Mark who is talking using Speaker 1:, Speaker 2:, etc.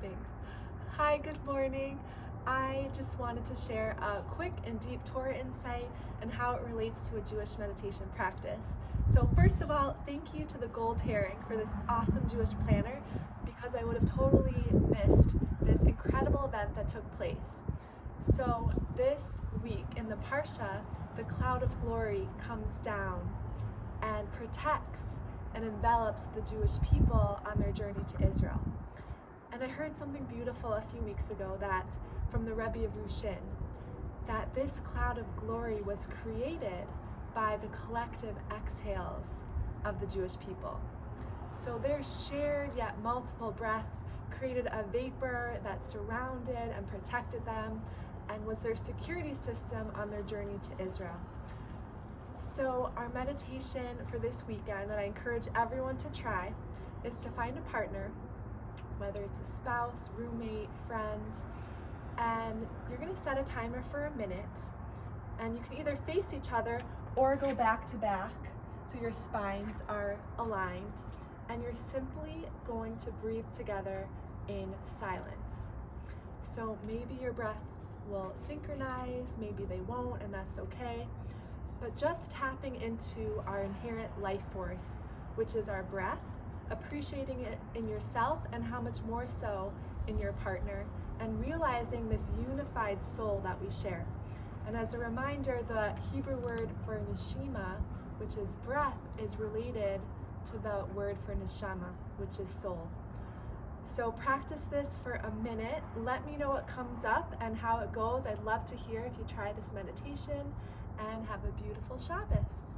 Speaker 1: Thanks. Hi, good morning. I just wanted to share a quick and deep Torah insight and how it relates to a Jewish meditation practice. So first of all, thank you to the Gold Herring for this awesome Jewish planner, because I would have totally missed this incredible event that took place. So this week in the Parsha, the cloud of glory comes down and protects and envelops the Jewish people on their journey to Israel. And I heard something beautiful a few weeks ago that from the Rebbe of Rushin, that this cloud of glory was created by the collective exhales of the Jewish people. So their shared yet multiple breaths created a vapor that surrounded and protected them and was their security system on their journey to Israel. So our meditation for this weekend that I encourage everyone to try is to find a partner, whether it's a spouse, roommate, friend, and you're going to set a timer for a minute, and you can either face each other or go back to back so your spines are aligned, and you're simply going to breathe together in silence. So maybe your breaths will synchronize, maybe they won't, and that's okay, but just tapping into our inherent life force, which is our breath, appreciating it in yourself and how much more so in your partner, and realizing this unified soul that we share. And as a reminder, the Hebrew word for neshima, which is breath, is related to the word for neshama, which is soul. So practice this for a minute. Let me know what comes up and how it goes. I'd love to hear if you try this meditation, and have a beautiful Shabbos.